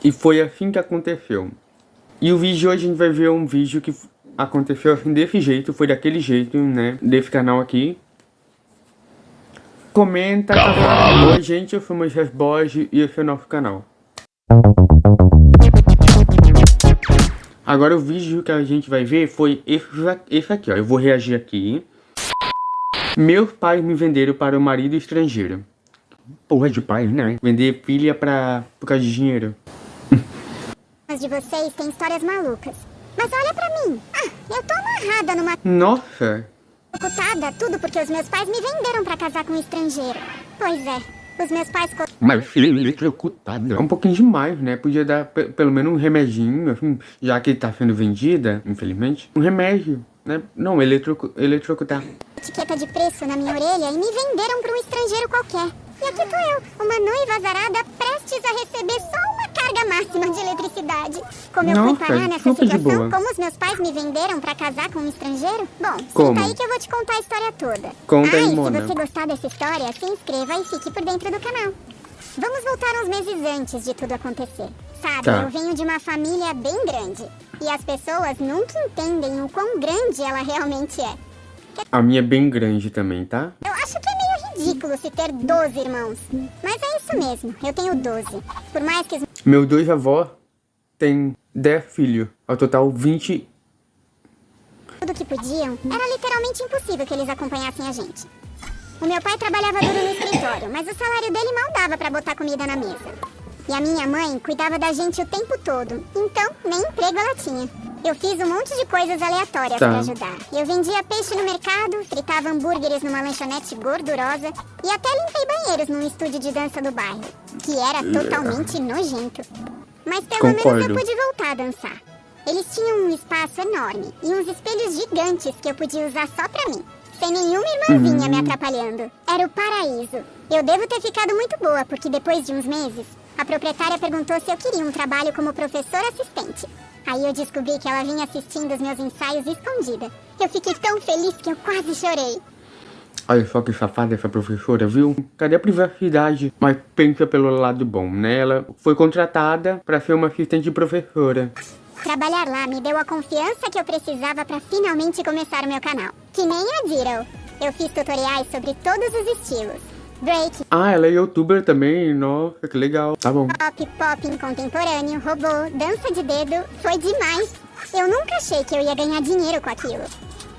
E foi assim que aconteceu. E o vídeo de hoje a gente vai ver um vídeo que aconteceu assim desse jeito, foi daquele jeito, né? Desse canal aqui. Comenta, tá? Oi gente, eu sou o Moisés Borges e esse é o nosso canal. Agora o vídeo que a gente vai ver foi esse aqui, ó. Eu vou reagir aqui. Meus pais me venderam para o marido estrangeiro. Porra de pai, né? Vender filha por causa de dinheiro. As de vocês têm histórias malucas. Mas olha pra mim. Eu tô amarrada numa... Nossa! Ocultada, tudo porque os meus pais me venderam pra casar com um estrangeiro. Pois é, os meus pais... Mas filha eletrocutada. É um pouquinho demais, né? Podia dar pelo menos um remedinho, assim, já que ele tá sendo vendida, infelizmente. Um remédio, né? Não, eletrocutar. Etiqueta de preço na minha orelha e me venderam pra um estrangeiro qualquer. E aqui tô eu, uma noiva azarada prestes a receber só uma carga máxima de eletricidade. Como eu fui parar nessa situação? Como os meus pais me venderam pra casar com um estrangeiro? Bom, senta aí que eu vou te contar a história toda. Conta aí, Mona. E se você gostar dessa história, se inscreva e fique por dentro do canal. Vamos voltar uns meses antes de tudo acontecer. Sabe, eu venho de uma família bem grande. E as pessoas nunca entendem o quão grande ela realmente é. A minha é bem grande também, tá? Eu acho que é meio ridículo se ter 12 irmãos. Mas é isso mesmo, eu tenho 12. Por mais que... Meus dois avós têm 10 filhos. Ao total, 20... Tudo que podiam, era literalmente impossível que eles acompanhassem a gente. O meu pai trabalhava duro no escritório, mas o salário dele mal dava pra botar comida na mesa. E a minha mãe cuidava da gente o tempo todo, então nem emprego ela tinha. Eu fiz um monte de coisas aleatórias pra ajudar. Eu vendia peixe no mercado, fritava hambúrgueres numa lanchonete gordurosa e até limpei banheiros num estúdio de dança do bairro, que era totalmente nojento. Mas pelo menos eu pude voltar a dançar. Eles tinham um espaço enorme e uns espelhos gigantes que eu podia usar só pra mim, sem nenhuma irmãzinha me atrapalhando. Era o paraíso. Eu devo ter ficado muito boa, porque depois de uns meses, a proprietária perguntou se eu queria um trabalho como professor assistente. Aí eu descobri que ela vinha assistindo os meus ensaios escondida. Eu fiquei tão feliz que eu quase chorei. Olha só que safada essa professora, viu? Cadê a privacidade? Mas pensa pelo lado bom, né? Ela foi contratada para ser uma assistente de professora. Trabalhar lá me deu a confiança que eu precisava para finalmente começar o meu canal. Que nem a Zero. Eu fiz tutoriais sobre todos os estilos. Break. Ela é youtuber também, nossa, que legal. Tá bom. Popping contemporâneo, robô, dança de dedo, foi demais. Eu nunca achei que eu ia ganhar dinheiro com aquilo.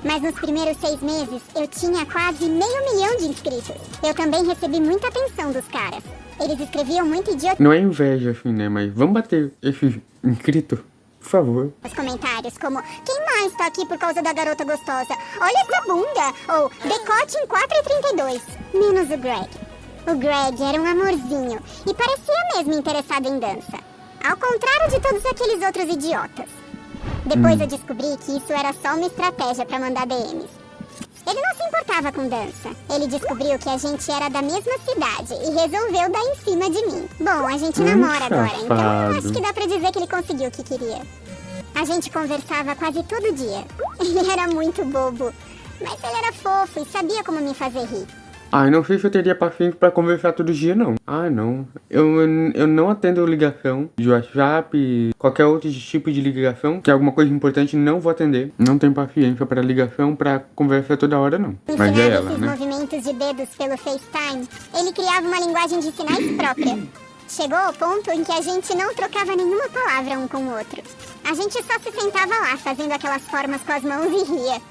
Mas nos primeiros 6 meses, eu tinha quase 500 mil de inscritos. Eu também recebi muita atenção dos caras. Eles escreviam muito idiota. Não é inveja assim, né, mas vamos bater esse inscrito. Por favor. Os comentários como, quem mais tá aqui por causa da garota gostosa? Olha essa bunda! Ou, decote em 4,32. Menos o Greg. O Greg era um amorzinho e parecia mesmo interessado em dança. Ao contrário de todos aqueles outros idiotas. Depois eu descobri que isso era só uma estratégia pra mandar DMs. Ele não se importava com dança. Ele descobriu que a gente era da mesma cidade e resolveu dar em cima de mim. Bom, a gente namora agora, então acho que dá pra dizer que ele conseguiu o que queria. A gente conversava quase todo dia. Ele era muito bobo, mas ele era fofo e sabia como me fazer rir. Não sei se eu teria paciência pra conversar todo dia, não. Não. Eu não atendo ligação de WhatsApp, qualquer outro tipo de ligação. Se é alguma coisa importante, não vou atender. Não tenho paciência pra ligação, pra conversa toda hora, não. Mas é ela, esses movimentos de dedos pelo FaceTime, ele criava uma linguagem de sinais própria. Chegou ao ponto em que a gente não trocava nenhuma palavra um com o outro. A gente só se sentava lá, fazendo aquelas formas com as mãos e ria.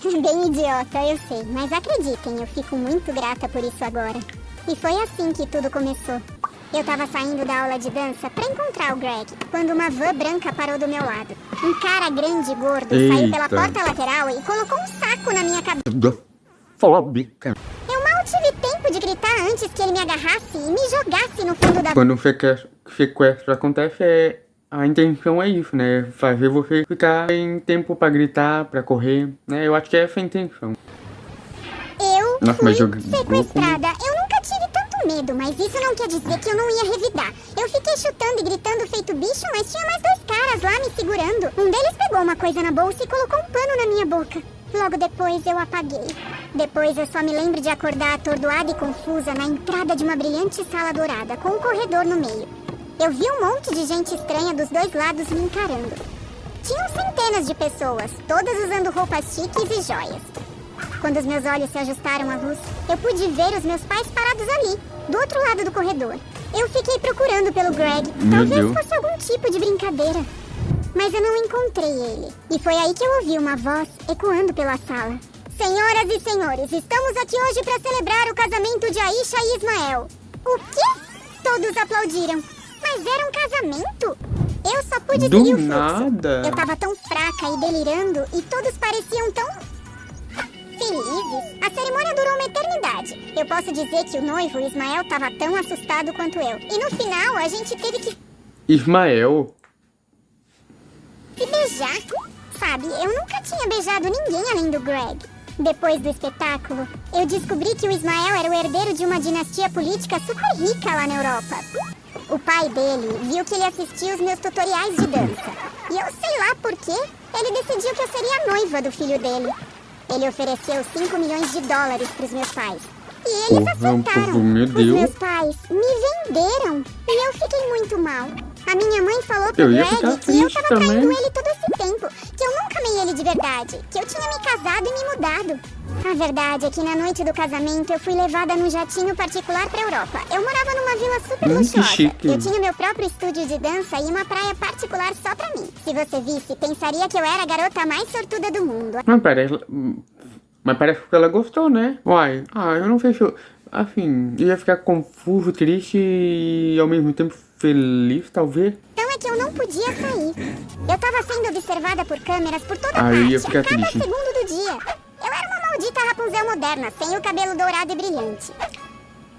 Bem idiota, eu sei, mas acreditem, eu fico muito grata por isso agora. E foi assim que tudo começou. Eu tava saindo da aula de dança pra encontrar o Greg, quando uma van branca parou do meu lado. Um cara grande e gordo saiu pela porta lateral e colocou um saco na minha cabeça. Fóbica. Eu mal tive tempo de gritar antes que ele me agarrasse e me jogasse no fundo da... Quando um sequestro acontece, a intenção é isso, né? Fazer você ficar em tempo pra gritar, pra correr, né? Eu acho que é essa a intenção. Eu fui sequestrada. Eu nunca tive tanto medo, mas isso não quer dizer que eu não ia revidar. Eu fiquei chutando e gritando feito bicho, mas tinha mais 2 caras lá me segurando. Um deles pegou uma coisa na bolsa e colocou um pano na minha boca. Logo depois eu apaguei. Depois eu só me lembro de acordar atordoada e confusa na entrada de uma brilhante sala dourada, com um corredor no meio. Eu vi um monte de gente estranha dos dois lados me encarando. Tinham centenas de pessoas, todas usando roupas chiques e joias. Quando os meus olhos se ajustaram à luz, eu pude ver os meus pais parados ali, do outro lado do corredor. Eu fiquei procurando pelo Greg, talvez fosse algum tipo de brincadeira. Mas eu não encontrei ele. E foi aí que eu ouvi uma voz ecoando pela sala. Senhoras e senhores, estamos aqui hoje para celebrar o casamento de Aisha e Ismael. O quê? Todos aplaudiram. Mas era um casamento? Eu só pude seguir o fluxo. Eu tava tão fraca e delirando e todos pareciam tão felizes. A cerimônia durou uma eternidade. Eu posso dizer que o noivo, Ismael, tava tão assustado quanto eu. E no final, a gente teve que... Ismael? Se beijar. Sabe, eu nunca tinha beijado ninguém além do Greg. Depois do espetáculo, eu descobri que o Ismael era o herdeiro de uma dinastia política super rica lá na Europa. O pai dele viu que ele assistia os meus tutoriais de dança. E eu sei lá por quê, ele decidiu que eu seria a noiva do filho dele. Ele ofereceu $5 milhões pros meus pais. E eles aceitaram. Os meus pais me venderam. E eu fiquei muito mal. A minha mãe falou pro Greg que eu tava traindo ele todo esse tempo. Que eu nunca amei ele de verdade. Que eu tinha me casado e me mudado. A verdade é que na noite do casamento eu fui levada num jatinho particular pra Europa. Eu morava numa vila super luxuosa. Eu tinha meu próprio estúdio de dança e uma praia particular só pra mim. Se você visse, pensaria que eu era a garota mais sortuda do mundo. Mas parece que ela gostou, né? Uai, eu não sei se eu... Assim, eu ia ficar confuso, triste e ao mesmo tempo feliz, talvez. Então é que eu não podia sair. Eu tava sendo observada por câmeras por toda eu ia parte, a ficar cada triste. segundo do dia. Eu era uma maldita Rapunzel moderna, sem o cabelo dourado e brilhante.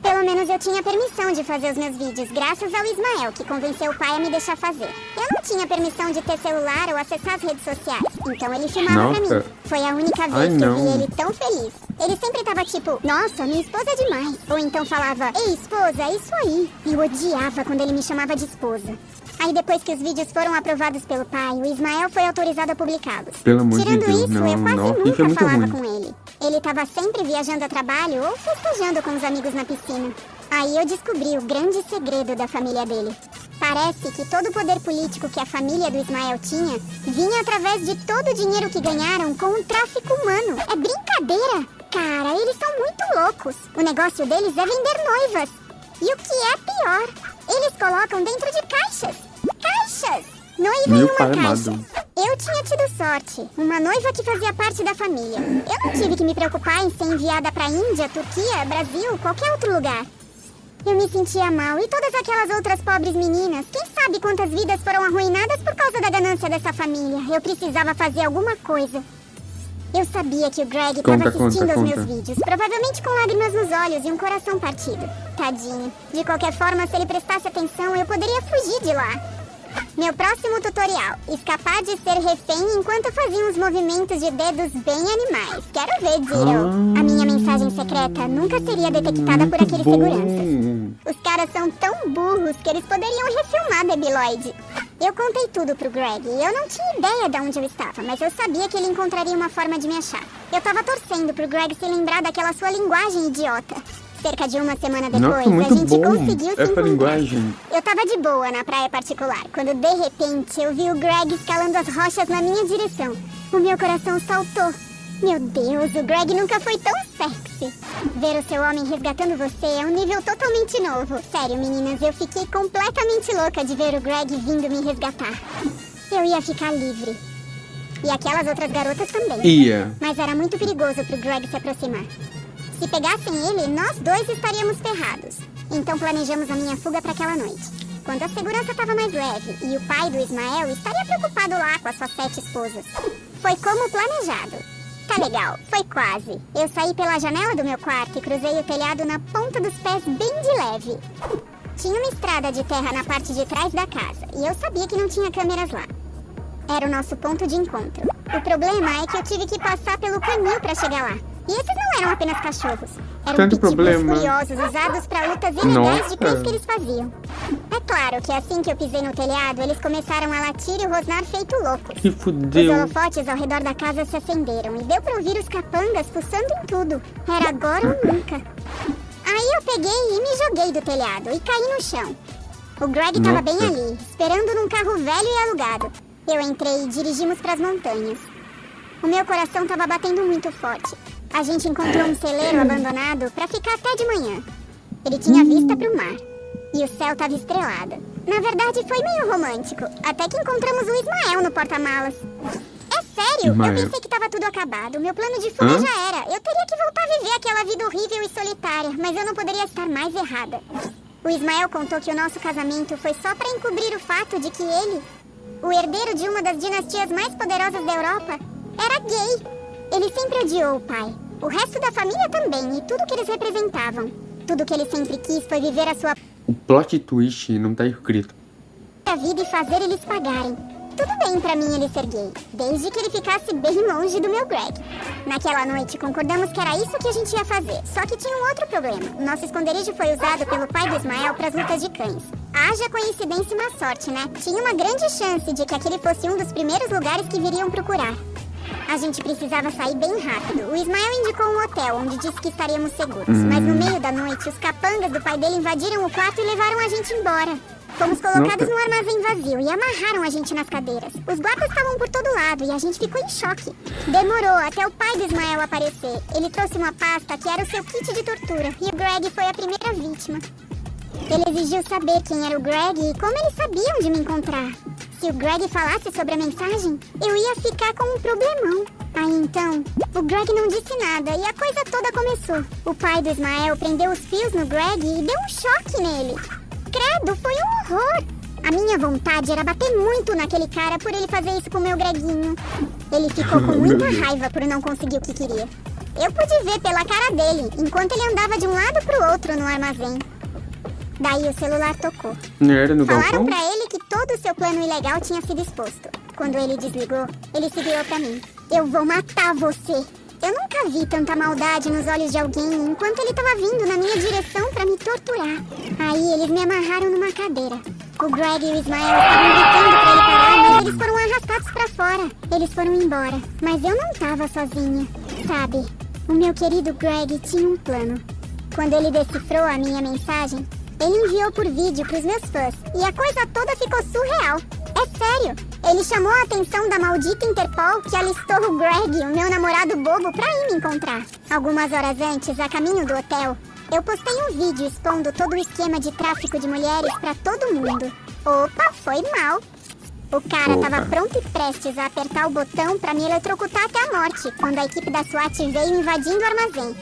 Pelo menos eu tinha permissão de fazer os meus vídeos, graças ao Ismael, que convenceu o pai a me deixar fazer. Eu não tinha permissão de ter celular ou acessar as redes sociais, então ele filmava pra mim. Foi a única vez que eu vi ele tão feliz. Ele sempre tava tipo, nossa, minha esposa é demais. Ou então falava, ei esposa, é isso aí. Eu odiava quando ele me chamava de esposa. Aí depois que os vídeos foram aprovados pelo pai, o Ismael foi autorizado a publicá-los. Pelo amor de Deus, Tirando isso, eu quase nunca falava ruim. com ele. Ele tava sempre viajando a trabalho ou festejando com os amigos na piscina. Aí eu descobri o grande segredo da família dele. Parece que todo o poder político que a família do Ismael tinha vinha através de todo o dinheiro que ganharam com o tráfico humano. É brincadeira! Cara, eles são muito loucos. O negócio deles é vender noivas. E o que é pior, eles colocam dentro de caixas. Caixas! Noiva em uma caixa. Eu tinha tido sorte. Uma noiva que fazia parte da família. Eu não tive que me preocupar em ser enviada pra Índia, Turquia, Brasil, qualquer outro lugar. Eu me sentia mal. E todas aquelas outras pobres meninas? Quem sabe quantas vidas foram arruinadas por causa da ganância dessa família? Eu precisava fazer alguma coisa. Eu sabia que o Greg estava assistindo aos meus vídeos, provavelmente com lágrimas nos olhos e um coração partido. Tadinho. De qualquer forma, se ele prestasse atenção, eu poderia fugir de lá. Meu próximo tutorial, escapar de ser refém enquanto fazia uns movimentos de dedos bem animais. Quero ver, Zero. A minha mensagem secreta nunca seria detectada por aqueles seguranças. Os caras são tão burros que eles poderiam refilmar Debiloid. Eu contei tudo pro Greg e eu não tinha ideia de onde eu estava, mas eu sabia que ele encontraria uma forma de me achar. Eu tava torcendo pro Greg se lembrar daquela sua linguagem idiota. Cerca de uma semana depois, a gente conseguiu se encontrar. Eu tava de boa na praia particular, quando de repente eu vi o Greg escalando as rochas na minha direção. O meu coração saltou. Meu Deus, o Greg nunca foi tão sexy. Ver o seu homem resgatando você é um nível totalmente novo. Sério, meninas, eu fiquei completamente louca de ver o Greg vindo me resgatar. Eu ia ficar livre. E aquelas outras garotas também. Ia. Mas era muito perigoso pro Greg se aproximar. Se pegassem ele, nós dois estaríamos ferrados. Então planejamos a minha fuga para aquela noite. Quando a segurança estava mais leve e o pai do Ismael estaria preocupado lá com as suas 7 esposas. Foi como planejado. Tá legal, foi quase. Eu saí pela janela do meu quarto e cruzei o telhado na ponta dos pés bem de leve. Tinha uma estrada de terra na parte de trás da casa e eu sabia que não tinha câmeras lá. Era o nosso ponto de encontro. O problema é que eu tive que passar pelo canil para chegar lá. E esses não eram apenas cachorros. Eram pitbulls furiosos usados para lutas ilegais de cães que eles faziam. É claro que assim que eu pisei no telhado, eles começaram a latir e rosnar feito loucos. Que fudeu. Os holofotes ao redor da casa se acenderam e deu para ouvir os capangas fuçando em tudo. Era agora ou nunca. Aí eu peguei e me joguei do telhado e caí no chão. O Greg tava bem ali, esperando num carro velho e alugado. Eu entrei e dirigimos pras montanhas. O meu coração tava batendo muito forte. A gente encontrou um celeiro abandonado pra ficar até de manhã. Ele tinha vista pro mar. E o céu tava estrelado. Na verdade, foi meio romântico. Até que encontramos o Ismael no porta-malas. É sério, Ismael. eu pensei que tava tudo acabado. Meu plano de fuga já era. Eu teria que voltar a viver aquela vida horrível e solitária. Mas eu não poderia estar mais errada. O Ismael contou que o nosso casamento foi só pra encobrir o fato de que ele, o herdeiro de uma das dinastias mais poderosas da Europa, era gay. Ele sempre odiou o pai. O resto da família também. E tudo que eles representavam. Tudo que ele sempre quis foi viver a sua O plot twist não tá escrito. vida e fazer eles pagarem. Tudo bem pra mim ele ser gay, desde que ele ficasse bem longe do meu Greg. Naquela noite concordamos que era isso que a gente ia fazer, só que tinha um outro problema. Nosso esconderijo foi usado pelo pai do Ismael pras lutas de cães. Haja coincidência e má sorte, né? Tinha uma grande chance de que aquele fosse um dos primeiros lugares que viriam procurar. A gente precisava sair bem rápido. O Ismael indicou um hotel, onde disse que estaríamos seguros. Mas no meio da noite, os capangas do pai dele invadiram o quarto e levaram a gente embora. Fomos colocados num armazém vazio e amarraram a gente nas cadeiras. Os guardas estavam por todo lado e a gente ficou em choque. Demorou até o pai do Ismael aparecer. Ele trouxe uma pasta que era o seu kit de tortura. E o Greg foi a primeira vítima. Ele exigiu saber quem era o Greg e como eles sabiam de me encontrar. Se o Greg falasse sobre a mensagem, eu ia ficar com um problemão. Aí então, o Greg não disse nada e a coisa toda começou. O pai do Ismael prendeu os fios no Greg e deu um choque nele. Credo, foi um horror! A minha vontade era bater muito naquele cara por ele fazer isso com o meu Greguinho. Ele ficou com muita raiva por não conseguir o que queria. Eu pude ver pela cara dele, enquanto ele andava de um lado pro outro no armazém. Daí o celular tocou. Era no Falaram galpão? pra ele que todo o seu plano ilegal tinha sido exposto. Quando ele desligou, ele se virou pra mim. Eu vou matar você! Eu nunca vi tanta maldade nos olhos de alguém enquanto ele tava vindo na minha direção pra me torturar. Aí eles me amarraram numa cadeira. O Greg e o Ismael estavam gritando pra ele parar, mas eles foram arrastados pra fora. Eles foram embora. Mas eu não tava sozinha. Sabe, o meu querido Greg tinha um plano. Quando ele decifrou a minha mensagem, ele enviou por vídeo pros meus fãs. E a coisa toda ficou surreal. É sério. Ele chamou a atenção da maldita Interpol que alistou o Greg, o meu namorado bobo, pra ir me encontrar. Algumas horas antes, a caminho do hotel, eu postei um vídeo expondo todo o esquema de tráfico de mulheres pra todo mundo. Opa, foi mal. O cara tava pronto e prestes a apertar o botão pra me eletrocutar até a morte, quando a equipe da SWAT veio invadindo o armazém.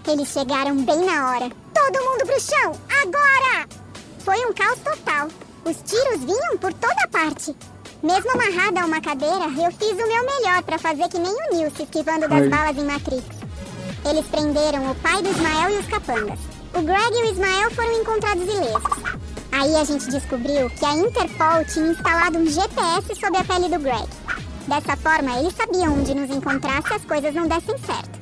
Eles chegaram bem na hora. Todo mundo pro chão, agora! Foi um caos total. Os tiros vinham por toda parte. Mesmo amarrada a uma cadeira, eu fiz o meu melhor pra fazer que nem o Neo se esquivando das balas em Matrix. Eles prenderam o pai do Ismael e os capangas. O Greg e o Ismael foram encontrados ilesos. Aí a gente descobriu que a Interpol tinha instalado um GPS sob a pele do Greg. Dessa forma, eles sabiam onde nos encontrar se as coisas não dessem certo.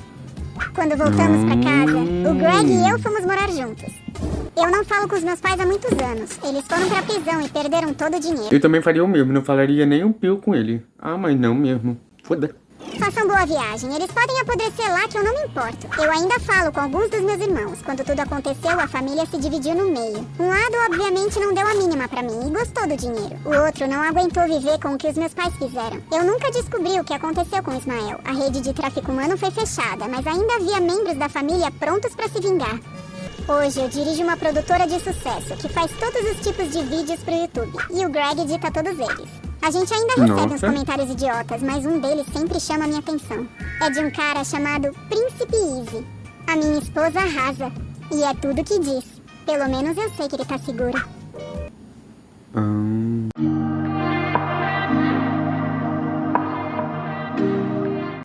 Quando voltamos pra casa, o Greg e eu fomos morar juntos. Eu não falo com os meus pais há muitos anos. Eles foram pra prisão e perderam todo o dinheiro. Eu também faria o mesmo, não falaria nem um pio com ele. Ah, mas não mesmo. Foda. Façam boa viagem. Eles podem apodrecer lá que eu não me importo. Eu ainda falo com alguns dos meus irmãos. Quando tudo aconteceu, a família se dividiu no meio. Um lado, obviamente, não deu a mínima pra mim e gostou do dinheiro. O outro não aguentou viver com o que os meus pais fizeram. Eu nunca descobri o que aconteceu com Ismael. A rede de tráfico humano foi fechada, mas ainda havia membros da família prontos pra se vingar. Hoje eu dirijo uma produtora de sucesso que faz todos os tipos de vídeos pro YouTube. E o Greg edita todos eles. A gente ainda recebe uns comentários idiotas, mas um deles sempre chama a minha atenção. É de um cara chamado Príncipe Easy. A minha esposa arrasa. E é tudo que diz. Pelo menos eu sei que ele tá seguro.